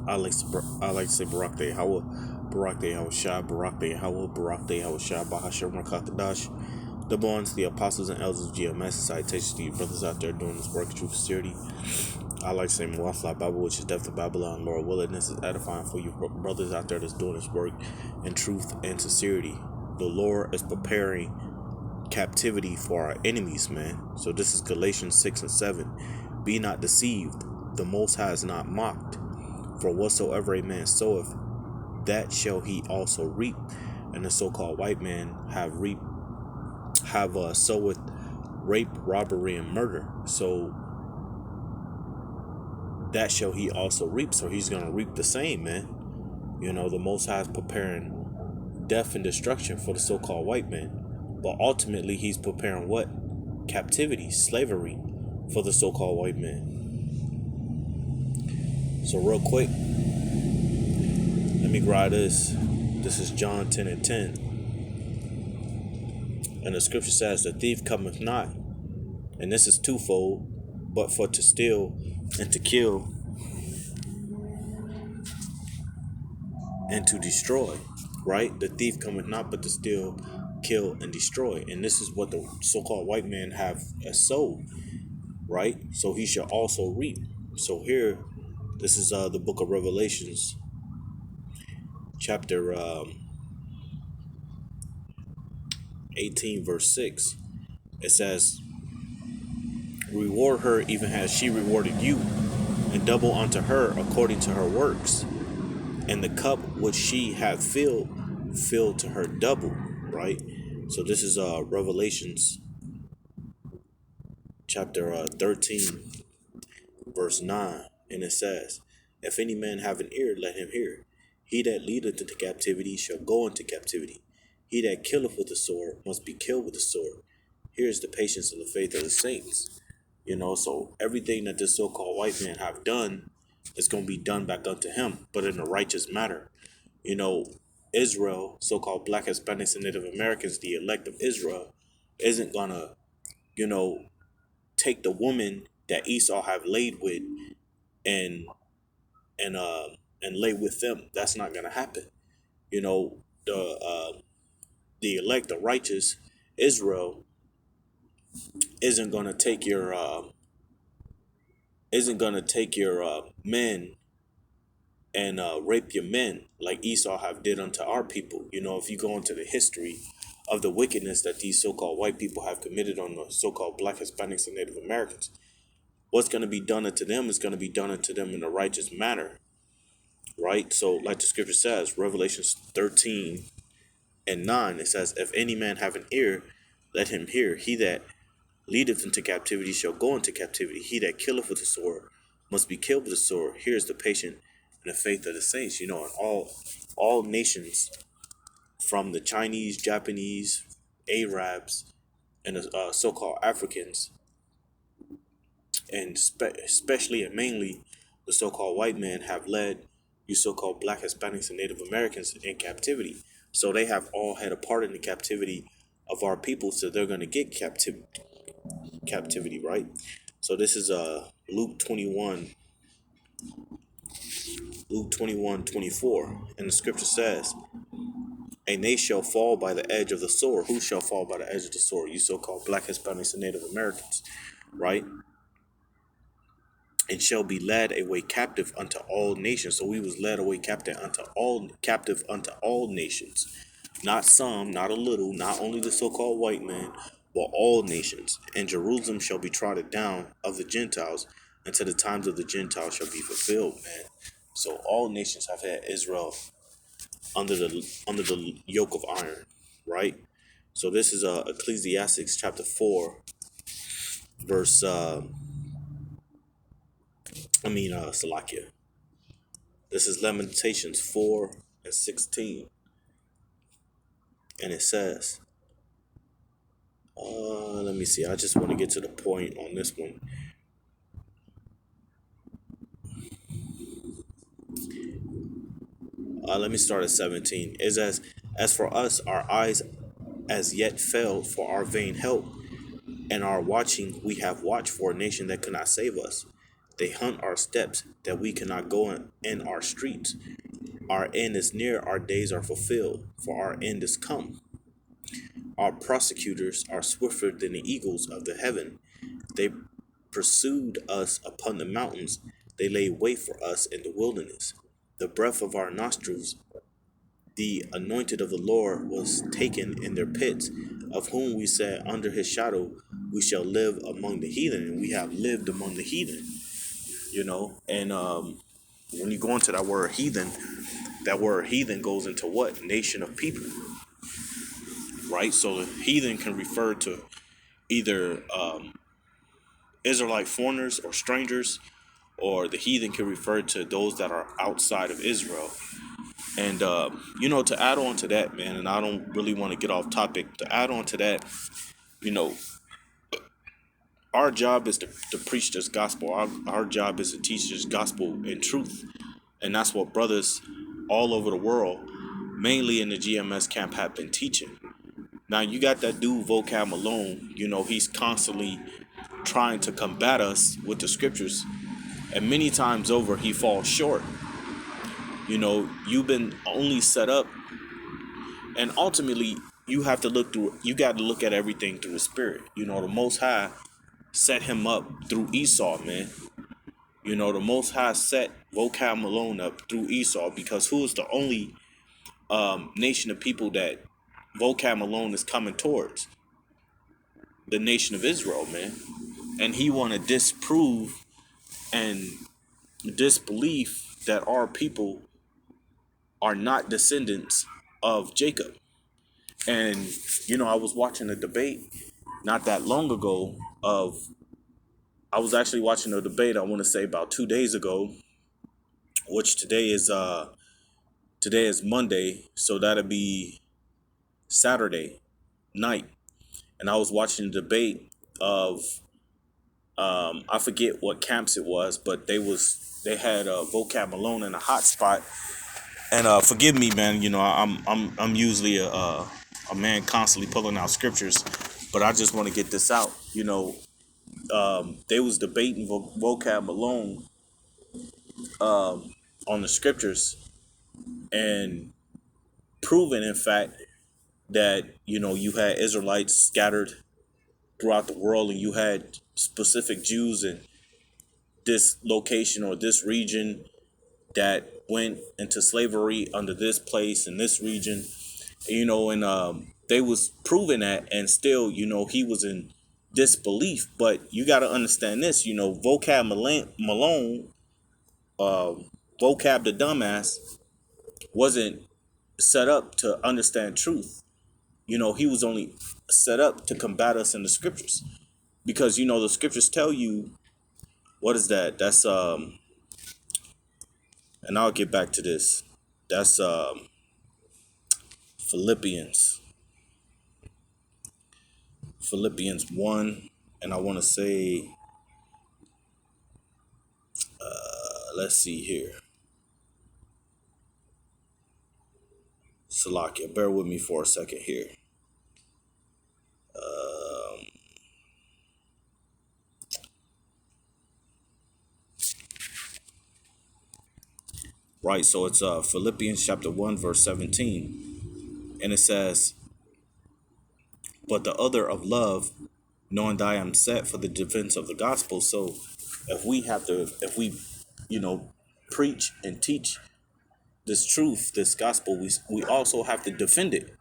I like to say Barak Day Hawa, Barak Day Hawa Shah, Barak Day Hawa, Barak Day Hawa Shah, Bahashir Rakatadash. The bonds, the apostles and elders of GMS, citations to you brothers out there doing this work of true sincerity. I like to say Muafla Bible, which is Death of Babylon, Lord willing, this is edifying for you brothers out there that's doing this work in truth and sincerity. The Lord is preparing captivity for our enemies, man. So this is Galatians 6 and 7. Be not deceived, the Most High is not mocked. For whatsoever a man soweth, that shall he also reap. And the so-called white man have soweth rape, robbery, and murder. So that shall he also reap. So he's gonna reap the same, man. You know, the Most High is preparing death and destruction for the so-called white man. But ultimately, he's preparing what? Captivity, slavery for the so-called white man. So real quick, let me grab this. This is John 10 and 10. And the scripture says, the thief cometh not. And this is twofold, but for to steal and to kill and to destroy, right? The thief cometh not but to steal, kill, and destroy. And this is what the so-called white man have as soul, right? So he shall also reap. So here, this is the book of Revelations, chapter 18, verse 6. It says, reward her even as she rewarded you, and double unto her according to her works. And the cup which she hath filled, fill to her double, right? So this is Revelations chapter 13, verse 9. And it says, if any man have an ear, let him hear. He that leadeth into captivity shall go into captivity. He that killeth with the sword must be killed with the sword. Here is the patience and the faith of the saints. You know, so everything that this so-called white man have done is going to be done back unto him, but in a righteous manner. You know, Israel, so-called Black Hispanics and Native Americans, the elect of Israel, isn't going to, you know, take the woman that Esau have laid with and and uh and lay with them. That's not going to happen. You know, the elect, the righteous Israel isn't going to take your men and rape your men like Esau have did unto our people. You know, if you go into the history of the wickedness that these so-called white people have committed on the so-called Black Hispanics and Native Americans, what's going to be done unto them is going to be done unto them in a righteous manner, right? So like the scripture says, Revelations 13 and 9, it says, if any man have an ear, let him hear. He that leadeth into captivity shall go into captivity. He that killeth with the sword must be killed with the sword. Here is the patient and the faith of the saints. You know, in all nations, from the Chinese, Japanese, Arabs, and the so-called Africans, and especially and mainly the so-called white men, have led you so-called Black Hispanics and Native Americans in captivity. So they have all had a part in the captivity of our people. So they're going to get captivity, right? So this is Luke 21:24, and the scripture says, and they shall fall by the edge of the sword. Who shall fall by the edge of the sword? You so-called Black Hispanics and Native Americans, right? And shall be led away captive unto all nations. So we was led away captive unto all nations. Not some, not a little, not only the so-called white man, but all nations. And Jerusalem shall be trodden down of the Gentiles until the times of the Gentiles shall be fulfilled, man. So all nations have had Israel under the yoke of iron, right? So this is Ecclesiastes chapter 4, verse Salakia. This is Lamentations 4 and 16, and it says, let me see. I just want to get to the point on this one. Let me start at 17. Is as for us, our eyes as yet failed for our vain help, and our watching we have watched for a nation that could not save us. They hunt our steps that we cannot go in our streets. Our end is near, our days are fulfilled, for our end is come. Our prosecutors are swifter than the eagles of the heaven. They pursued us upon the mountains. They laid wait for us in the wilderness. The breath of our nostrils, the anointed of the Lord, was taken in their pits, of whom we said, under his shadow we shall live among the heathen. And we have lived among the heathen, And when you go into that word heathen goes into what? Nation of people, right? So the heathen can refer to either Israelite foreigners or strangers, or the heathen can refer to those that are outside of Israel. And to add on to that, man, and I don't really want to get off topic. To add on to that, you know, our job is to preach this gospel. Our job is to teach this gospel in truth, and that's what brothers all over the world, mainly in the GMS camp, have been teaching. Now you got that dude Vocab Malone. He's constantly trying to combat us with the scriptures, and many times over he falls short. You've been only set up, and ultimately you have to look through. You got to look at everything through the spirit. The Most High set him up through Esau, man. The Most High set Vocab Malone up through Esau, because who is the only nation of people that Vocab Malone is coming towards? The nation of Israel, man. And he want to disprove and disbelief that our people are not descendants of Jacob. And I was watching a debate not that long ago I was actually watching a debate, I want to say about 2 days ago, which today is Monday, so that'll be Saturday night. And I was watching a debate of I forget what camps it was, but they had Vocab Malone in a hot spot. And forgive me, man. I'm usually a man constantly pulling out scriptures, but I just want to get this out. They was debating Vocab Malone on the scriptures, and proving, in fact, that you had Israelites scattered throughout the world, and you had specific Jews in this location or this region that went into slavery under this place in this region, and they was proving that, and still, he was in disbelief. But you got to understand this, Vocab Malone, Vocab the dumbass, wasn't set up to understand truth. He was only set up to combat us in the scriptures, because the scriptures tell you, what is that? That's and I'll get back to this. That's Philippians. Philippians 1, and I want to say, let's see here. Salakia, bear with me for a second here. Right, so it's Philippians chapter 1, verse 17. And it says, but the other of love, knowing that I am set for the defense of the gospel. So if we, preach and teach this truth, this gospel, we also have to defend it.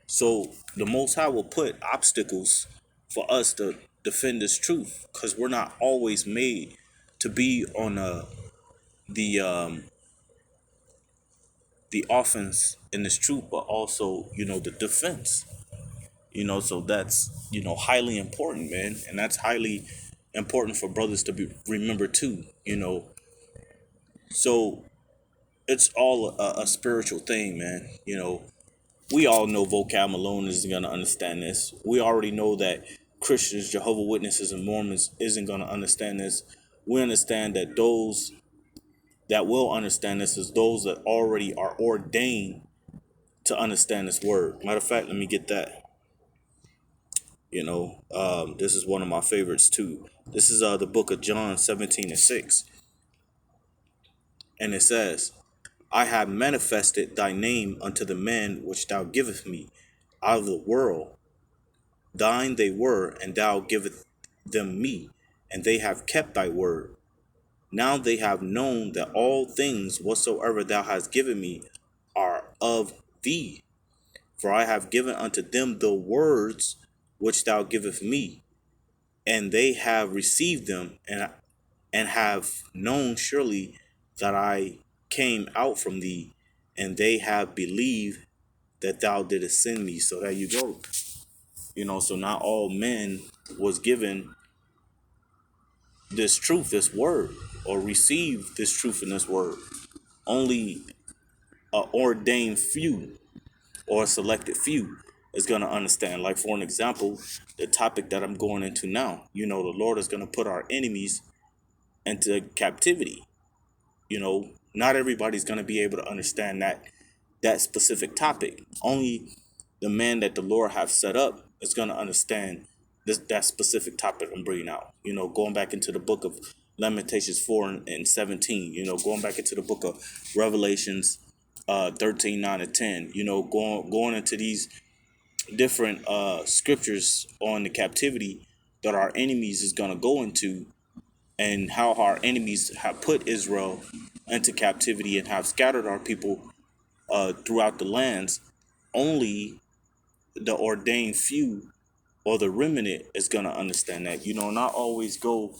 So the Most High will put obstacles for us to defend this truth, because we're not always made to be on the the offense in this truth, but also the defense. So that's highly important, man, and that's highly important for brothers to be remember too. So it's all a spiritual thing, man. We all know Vocab Malone isn't going to understand this. We already know that Christians, Jehovah's Witnesses, and Mormons isn't going to understand this. We understand that those that will understand this is those that already are ordained to understand this word. Matter of fact, let me get that. This is one of my favorites too. This is the book of John 17:6, and it says, I have manifested thy name unto the men which thou givest me out of the world. Thine they were, and thou givest them me, and they have kept thy word. Now they have known that all things whatsoever thou hast given me are of thee. For I have given unto them the words which thou givest me, and they have received them, and have known surely that I came out from thee, and they have believed that thou didst send me. So there you go. So not all men was given this truth, this word, or received this truth in this word. Only a ordained few or a selected few is going to understand. Like, for an example, the topic that I'm going into now, the Lord is going to put our enemies into captivity. Not everybody's going to be able to understand that specific topic. Only the man that the Lord have set up is going to understand that specific topic I'm bringing out. Going back into the book of Lamentations 4 and 17. Going back into the book of Revelations 13, 9 and 10. Going into these different scriptures on the captivity that our enemies is going to go into, and how our enemies have put Israel into captivity and have scattered our people throughout the lands. Only the ordained few or the remnant is going to understand that. Not always go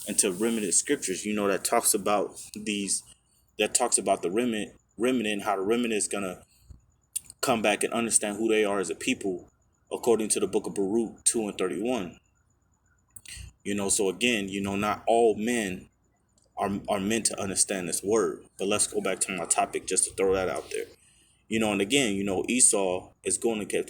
into remnant scriptures, that talks about the remnant, and how the remnant is going to come back and understand who they are as a people, according to the book of Baruch 2 and 31. So again, not all men are meant to understand this word. But let's go back to my topic, just to throw that out there. And again, Esau is going to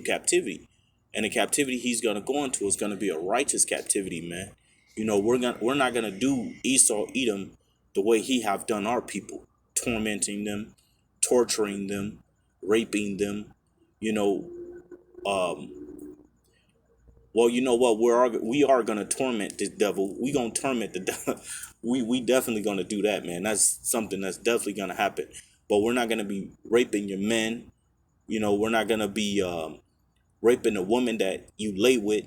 captivity, and the captivity he's going to go into is going to be a righteous captivity, man. We're not going to do Esau, Edom, the way he have done our people, tormenting them, torturing them, raping them. You know, um, well, you know what? We are gonna torment the devil. We gonna torment the devil. We definitely gonna do that, man. That's something that's definitely gonna happen. But we're not gonna be raping your men. We're not gonna be raping a woman that you lay with.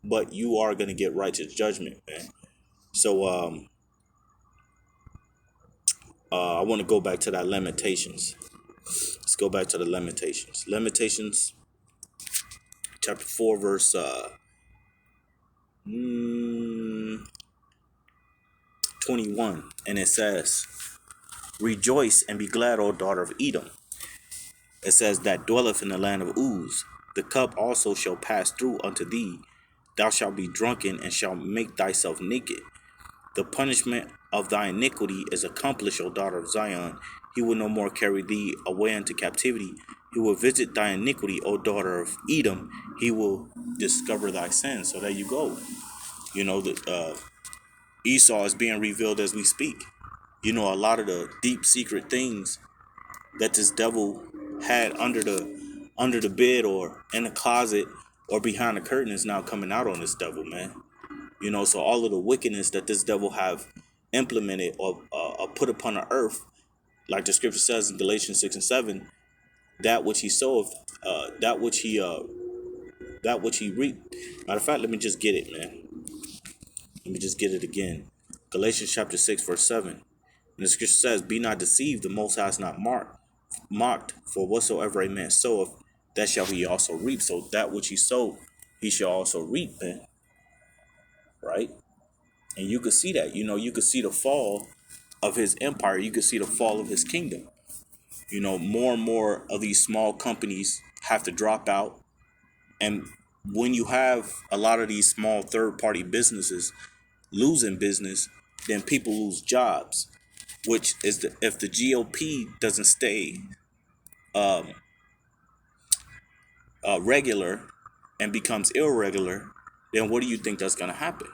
But you are gonna get righteous judgment, man. So I want to go back to that Lamentations. Let's go back to the Lamentations. Lamentations chapter 4, verse 21, and it says, Rejoice and be glad, O daughter of Edom. It says, that dwelleth in the land of Uz. The cup also shall pass through unto thee. Thou shalt be drunken and shalt make thyself naked. The punishment of thy iniquity is accomplished, O daughter of Zion. He will no more carry thee away into captivity. He will visit thy iniquity, O daughter of Edom. He will discover thy sins. So there you go. That Esau is being revealed as we speak. A lot of the deep secret things that this devil had under the bed or in the closet or behind the curtain is now coming out on this devil, man. So all of the wickedness that this devil have implemented or put upon the earth, like the scripture says in Galatians 6 and 7, that which he soweth, that which he reaped. Matter of fact, let me just get it, man. Let me just get it again. Galatians chapter 6, verse 7. And the scripture says, Be not deceived, the Most High is not mocked, for whatsoever a man soweth, that shall he also reap. So that which he sowed, he shall also reap, man. Right? And you could see that. You could see the fall of his empire. You could see the fall of his kingdom. More and more of these small companies have to drop out. And when you have a lot of these small third-party businesses losing business, then people lose jobs, which is if the GOP doesn't stay regular and becomes irregular, then what do you think that's going to happen?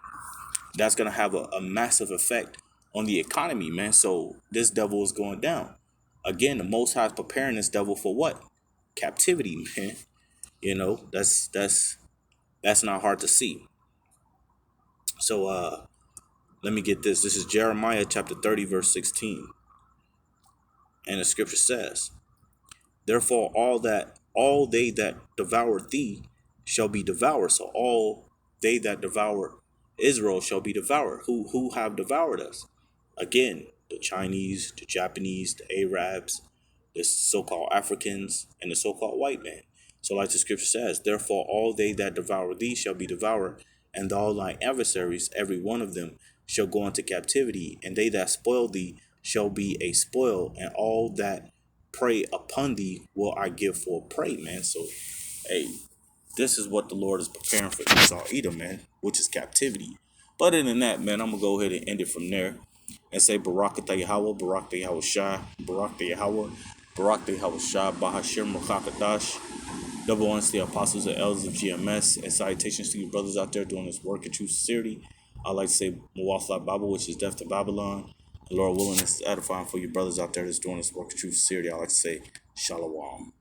That's going to have a massive effect on the economy, man. So this devil is going down. Again, the Most High is preparing this devil for what? Captivity, man. That's That's not hard to see. So let me get this. This is Jeremiah chapter 30, verse 16. And the scripture says, therefore all they that devour thee shall be devoured. So all they that devour Israel shall be devoured. Who have devoured us? Again, the Chinese, the Japanese, the Arabs, the so-called Africans, and the so-called white man. So like the scripture says, therefore all they that devour thee shall be devoured, and all thy adversaries, every one of them, shall go into captivity, and they that spoil thee shall be a spoil, and all that prey upon thee will I give for prey, man. So, hey, this is what the Lord is preparing for Esau Edom, man, which is captivity. But other than that, man, I'm gonna go ahead and end it from there and say Barakatah Yahweh, Barakatah Yahweh Shai, Barakatah Yahweh, Barakatah Yahweh Shai, Bahashir Mukakadash. Double ones to the apostles and elders of GMS, and salutations to you brothers out there doing this work in true sincerity. I like to say Mawafla Bible, which is death to Babylon. The Lord willing is edifying for you brothers out there that's doing this work in true sincerity. I like to say Shalom.